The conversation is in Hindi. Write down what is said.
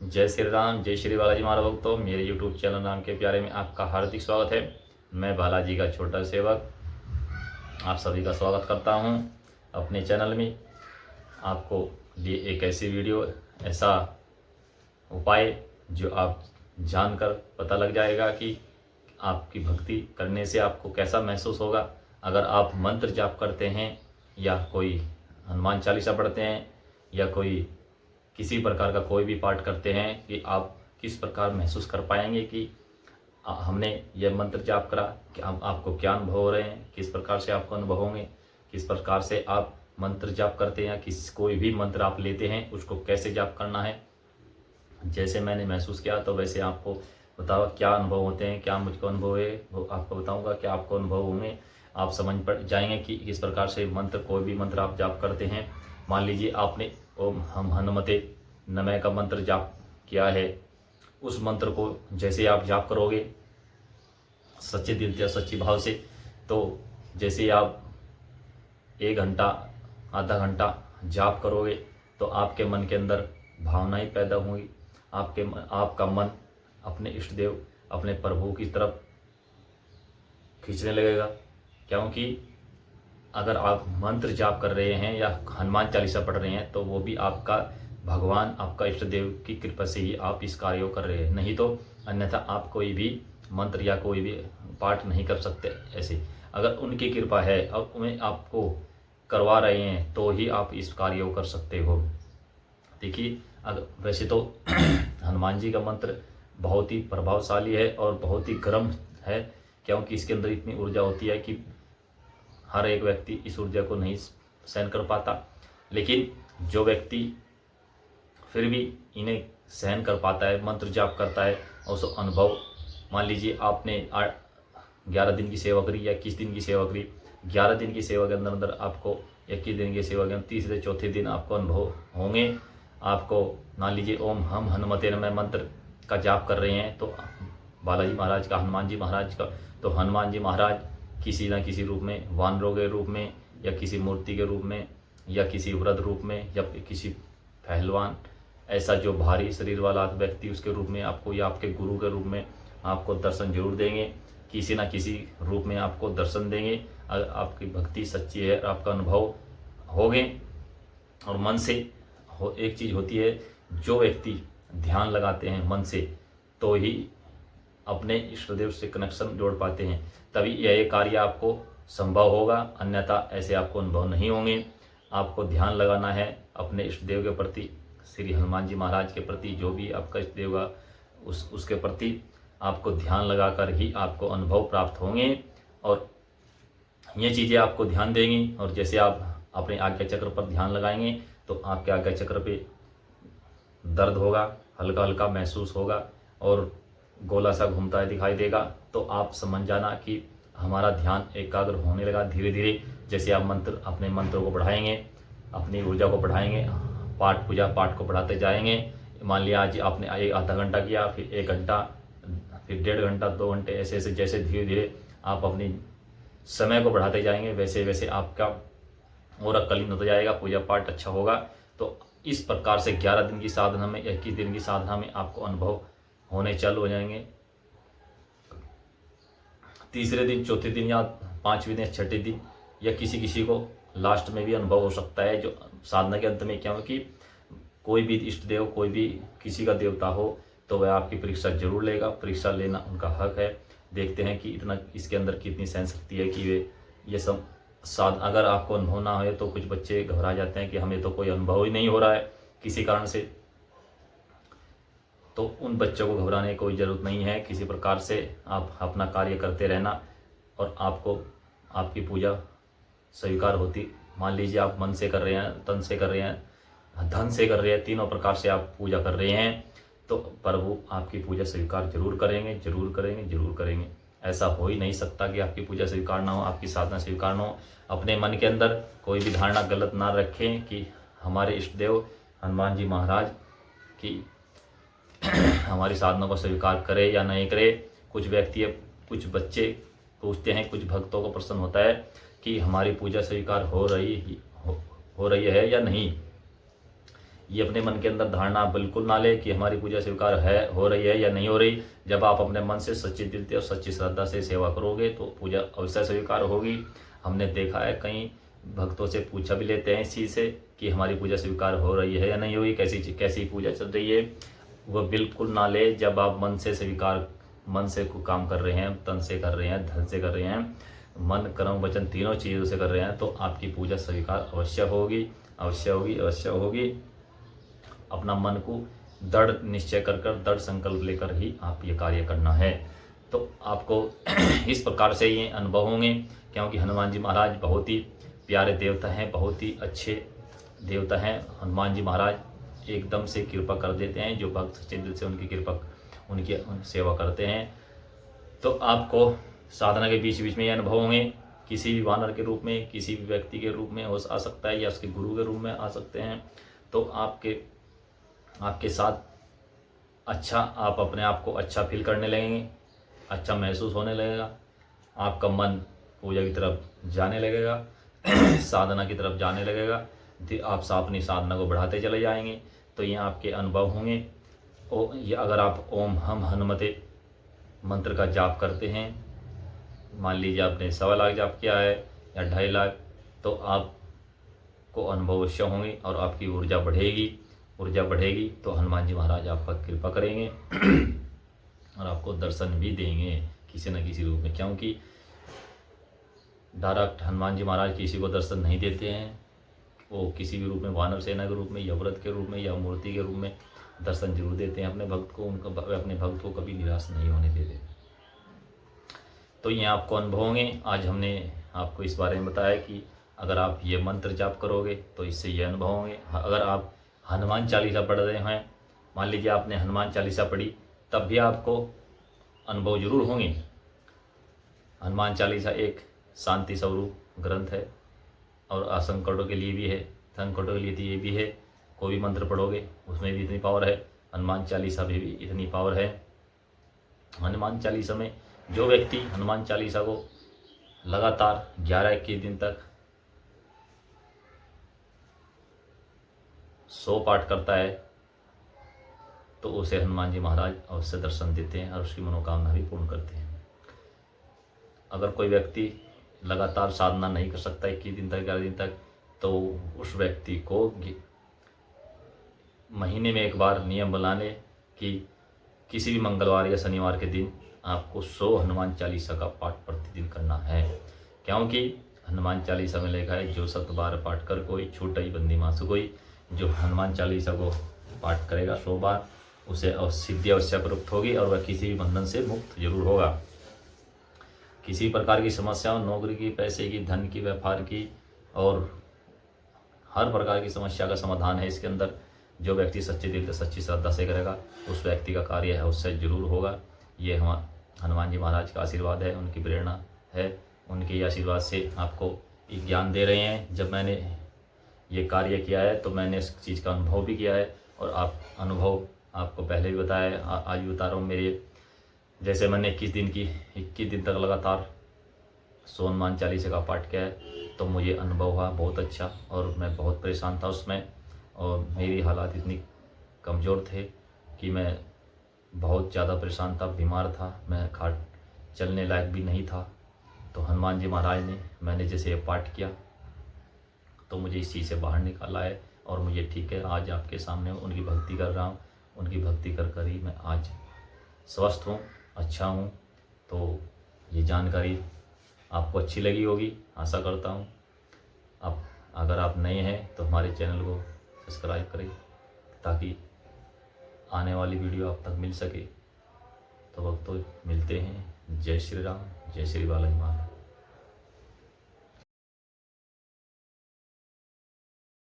जय श्री राम, जय श्री बालाजी महाराज भक्तों। मेरे यूट्यूब चैनल राम के प्यारे में आपका हार्दिक स्वागत है। मैं बालाजी का छोटा सेवक आप सभी का स्वागत करता हूं अपने चैनल में। आपको लिए एक ऐसी वीडियो, ऐसा उपाय जो आप जानकर पता लग जाएगा कि आपकी भक्ति करने से आपको कैसा महसूस होगा। अगर आप मंत्र जाप करते हैं या कोई हनुमान चालीसा पढ़ते हैं या कोई किसी प्रकार का कोई भी पाठ करते हैं कि आप किस प्रकार महसूस कर पाएंगे कि हमने यह मंत्र जाप करा, कि आपको क्या अनुभव हो रहे हैं, किस प्रकार से आपको अनुभव होंगे, किस प्रकार से आप मंत्र जाप करते हैं, किस कोई भी मंत्र आप लेते हैं उसको कैसे जाप करना है। जैसे मैंने महसूस किया तो वैसे आपको बताओ क्या अनुभव होते हैं, क्या मुझको अनुभव है वो आपको बताऊंगा, क्या आपको अनुभव होंगे। आप समझ पड़ जाएंगे कि किस प्रकार से मंत्र, कोई भी मंत्र आप जाप करते हैं। मान लीजिए आपने ओम हम हनुमते नमः का मंत्र जाप किया है, उस मंत्र को जैसे आप जाप करोगे सच्चे दिल से, सच्ची भाव से, तो जैसे आप 1 घंटा आधा घंटा जाप करोगे तो आपके मन के अंदर भावनाएं पैदा होंगी। आपका मन अपने इष्ट देव, अपने प्रभु की तरफ खींचने लगेगा। क्योंकि अगर आप मंत्र जाप कर रहे हैं या हनुमान चालीसा पढ़ रहे हैं तो वो भी आपका भगवान, आपका इष्ट देव की कृपा से ही आप इस कार्य को कर रहे हैं। नहीं तो अन्यथा आप कोई भी मंत्र या कोई भी पाठ नहीं कर सकते। ऐसे अगर उनकी कृपा है और उन्हें आपको करवा रहे हैं तो ही आप इस कार्य को कर सकते हो। देखिए, अगर वैसे तो हनुमान जी का मंत्र बहुत ही प्रभावशाली है और बहुत ही गर्म है, क्योंकि इसके अंदर इतनी ऊर्जा होती है कि हर एक व्यक्ति इस ऊर्जा को नहीं सहन कर पाता। लेकिन जो व्यक्ति फिर भी इन्हें सहन कर पाता है, मंत्र जाप करता है और उस अनुभव, मान लीजिए आपने 11 दिन की सेवा करी या 21 दिन की सेवा करी, 11 दिन की सेवा के अंदर अंदर आपको 21 दिन की सेवा के अंदर तीसरे चौथे दिन आपको अनुभव होंगे। आपको मान लीजिए ओम हम हनुमते नमः मंत्र का जाप कर रहे हैं तो बालाजी महाराज का, हनुमान जी महाराज का, तो हनुमान जी महाराज किसी न किसी रूप में, वानरों के रूप में या किसी मूर्ति के रूप में या किसी वृद्ध रूप में या किसी पहलवान, ऐसा जो भारी शरीर वाला व्यक्ति उसके रूप में आपको या आपके गुरु के रूप में आपको दर्शन जरूर देंगे। किसी न किसी रूप में आपको दर्शन देंगे अगर आपकी भक्ति सच्ची है और आपका अनुभव होगे। और मन से एक चीज़ होती है, जो व्यक्ति ध्यान लगाते हैं मन से तो ही अपने इष्टदेव से कनेक्शन जोड़ पाते हैं, तभी यह कार्य आपको संभव होगा। अन्यथा ऐसे आपको अनुभव नहीं होंगे। आपको ध्यान लगाना है अपने इष्टदेव के प्रति, श्री हनुमान जी महाराज के प्रति, जो भी आपका इष्टदेव का उसके प्रति आपको ध्यान लगाकर ही आपको अनुभव प्राप्त होंगे। और ये चीज़ें आपको ध्यान देंगी। और जैसे आप अपने आज्ञा चक्र पर ध्यान लगाएंगे तो आपके आज्ञा चक्र पे दर्द होगा, हल्का हल्का महसूस होगा और गोला सा घूमता है दिखाई देगा। तो आप समझ जाना कि हमारा ध्यान एकाग्र होने लगा धीरे धीरे। जैसे आप अपने मंत्रों को बढ़ाएंगे, अपनी ऊर्जा को बढ़ाएंगे, पाठ पूजा पाठ को बढ़ाते जाएंगे। मान लिया आज आपने आधा घंटा किया, फिर 1 घंटा, फिर 1.5 घंटा, 2 घंटे, ऐसे ऐसे जैसे धीरे धीरे आप अपनी समय को बढ़ाते जाएंगे वैसे वैसे आपका और अकलीन होता जाएगा, पूजा पाठ अच्छा होगा। तो इस प्रकार से 11 दिन की साधना में, 21 दिन की साधना में आपको अनुभव होने चालू हो जाएंगे। तीसरे दिन, चौथे दिन या 5वें दिन, छठे दिन या किसी किसी को लास्ट में भी अनुभव हो सकता है, जो साधना के अंत में। क्योंकि कोई भी इष्ट देव, कोई भी किसी का देवता हो तो वह आपकी परीक्षा जरूर लेगा। परीक्षा लेना उनका हक है। देखते हैं कि इतना इसके अंदर कितनी सहन शक्ति है कि वे ये सब अगर आपको अनुभव ना हो तो कुछ बच्चे घबरा जाते हैं कि हमें तो कोई अनुभव ही नहीं हो रहा है किसी कारण से। तो उन बच्चों को घबराने की कोई ज़रूरत नहीं है। किसी प्रकार से आप अपना कार्य करते रहना और आपको आपकी पूजा स्वीकार होती। मान लीजिए आप मन से कर रहे हैं, तन से कर रहे हैं, धन से कर रहे हैं, तीनों प्रकार से आप पूजा कर रहे हैं तो प्रभु आपकी पूजा स्वीकार जरूर करेंगे, जरूर करेंगे, जरूर करेंगे। ऐसा हो ही नहीं सकता कि आपकी पूजा स्वीकार ना हो, आपकी साधना स्वीकार ना हो। अपने मन के अंदर कोई भी धारणा गलत ना रखें कि हमारे इष्ट देव हनुमान जी महाराज की हमारी साधना को स्वीकार करे या नहीं करे। कुछ व्यक्ति, कुछ बच्चे पूछते हैं, कुछ भक्तों को प्रश्न होता है कि हमारी पूजा स्वीकार हो रही है या नहीं। ये अपने मन के अंदर धारणा बिल्कुल ना ले कि हमारी पूजा स्वीकार है, हो रही है या नहीं हो रही। जब आप अपने मन से सच्चे दिल से और सच्ची श्रद्धा से सेवा करोगे तो पूजा अवश्य स्वीकार होगी। हमने देखा है, कई भक्तों से पूछा भी लेते हैं इस चीज़ से कि हमारी पूजा स्वीकार हो रही है या नहीं हुई, कैसी कैसी पूजा चल रही है। वह बिल्कुल ना ले। जब आप मन से स्वीकार, मन से काम कर रहे हैं, तन से कर रहे हैं, धन से कर रहे हैं, मन कर्म वचन तीनों चीज़ों से कर रहे हैं, तो आपकी पूजा स्वीकार अवश्य होगी, अवश्य होगी, अवश्य होगी। अपना मन को दृढ़ निश्चय कर दृढ़ संकल्प लेकर ही आप ये कार्य करना है। तो आपको इस प्रकार से ये अनुभव होंगे, क्योंकि हनुमान जी महाराज बहुत ही प्यारे देवता हैं, बहुत ही अच्छे देवता हैं। हनुमान जी महाराज एकदम से कृपा कर देते हैं, जो भक्त सच्चे दिल से उनकी कृपा, उनकी सेवा करते हैं। तो आपको साधना के बीच बीच में ये अनुभव होंगे। किसी भी वानर के रूप में, किसी भी व्यक्ति के रूप में हो आ सकता है, या उसके गुरु के रूप में आ सकते हैं। तो आपके साथ अच्छा, आप अपने आप को अच्छा फील करने लगेंगे, अच्छा महसूस होने लगेगा। आपका मन पूजा की तरफ जाने लगेगा, साधना की तरफ जाने लगेगा। आप अपनी साधना को बढ़ाते चले जाएंगे। तो ये आपके अनुभव होंगे। ये अगर आप ओम हम हनुमते मंत्र का जाप करते हैं, मान लीजिए आपने 1.25 लाख जाप किया है या 2.5 लाख, तो आपको अनुभव अवश्य होंगे और आपकी ऊर्जा बढ़ेगी। ऊर्जा बढ़ेगी तो हनुमान जी महाराज आपका कृपा करेंगे और आपको दर्शन भी देंगे किसी न किसी रूप में। क्योंकि डायरेक्ट हनुमान जी महाराज किसी को दर्शन नहीं देते हैं, वो किसी भी रूप में, वानर सेना के रूप में या व्रत के रूप में या मूर्ति के रूप में दर्शन जरूर देते हैं अपने भक्त को। उनका अपने भक्त को कभी निराश नहीं होने देते। तो ये आपको अनुभव होंगे। आज हमने आपको इस बारे में बताया कि अगर आप ये मंत्र जाप करोगे तो इससे ये अनुभव होंगे। अगर आप हनुमान चालीसा पढ़ रहे हैं, मान लीजिए आपने हनुमान चालीसा पढ़ी, तब भी आपको अनुभव जरूर होंगे। हनुमान चालीसा एक शांति स्वरूप ग्रंथ है और असंकटों के लिए भी है, संकटों के लिए ये भी है। कोई भी मंत्र पढ़ोगे उसमें भी इतनी पावर है, हनुमान चालीसा में भी इतनी पावर है। हनुमान चालीसा में जो व्यक्ति हनुमान चालीसा को लगातार 11-21 दिन तक 100 पाठ करता है, तो उसे हनुमान जी महाराज अवश्य दर्शन देते हैं और उसकी मनोकामना भी पूर्ण करते हैं। अगर कोई व्यक्ति लगातार साधना नहीं कर सकता 21 दिन तक, 11 दिन तक, तो उस व्यक्ति को महीने में एक बार नियम बना ले कि किसी भी मंगलवार या शनिवार के दिन आपको 100 हनुमान चालीसा का पाठ प्रतिदिन करना है। क्योंकि हनुमान चालीसा में लिखा है, जो 7 बार पाठ कर कोई छूटई बंदी मासु कोई। जो हनुमान चालीसा को पाठ करेगा 100 बार, उसे सिद्धि अवश्य प्राप्त होगी और वह किसी भी बंधन से मुक्त जरूर होगा। किसी प्रकार की समस्याओं, नौकरी की, पैसे की, धन की, व्यापार की और हर प्रकार की समस्या का समाधान है इसके अंदर। जो व्यक्ति सच्चे दिल से, सच्ची श्रद्धा से करेगा, उस व्यक्ति का कार्य है उससे जरूर होगा। ये हनुमान जी महाराज का आशीर्वाद है, उनकी प्रेरणा है। उनके आशीर्वाद से आपको एक ज्ञान दे रहे हैं। जब मैंने ये कार्य किया है तो मैंने इस चीज़ का अनुभव भी किया है और आप अनुभव आपको पहले भी बताया है, आज भी बता रहा हूँ। मेरे जैसे मैंने 21 दिन तक लगातार 100 हनुमान चालीसा का पाठ किया है, तो मुझे अनुभव हुआ बहुत अच्छा और मैं बहुत परेशान था उसमें। और मेरी हालात इतनी कमज़ोर थे कि मैं बहुत ज़्यादा परेशान था, बीमार था, मैं खाट चलने लायक भी नहीं था। तो हनुमान जी महाराज ने, मैंने जैसे ये पाठ किया तो मुझे इस चीज़ से बाहर निकाला है और मुझे ठीक है, आज आपके सामने उनकी भक्ति कर रहा हूँ। उनकी भक्ति कर कर ही मैं आज स्वस्थ हूँ, अच्छा हूँ। तो ये जानकारी आपको अच्छी लगी होगी, आशा करता हूँ। अब अगर आप नए हैं तो हमारे चैनल को सब्सक्राइब करें ताकि आने वाली वीडियो आप तक मिल सके। तो वक्त तो मिलते हैं। जय श्री राम, जय श्री बालाजी महाराज।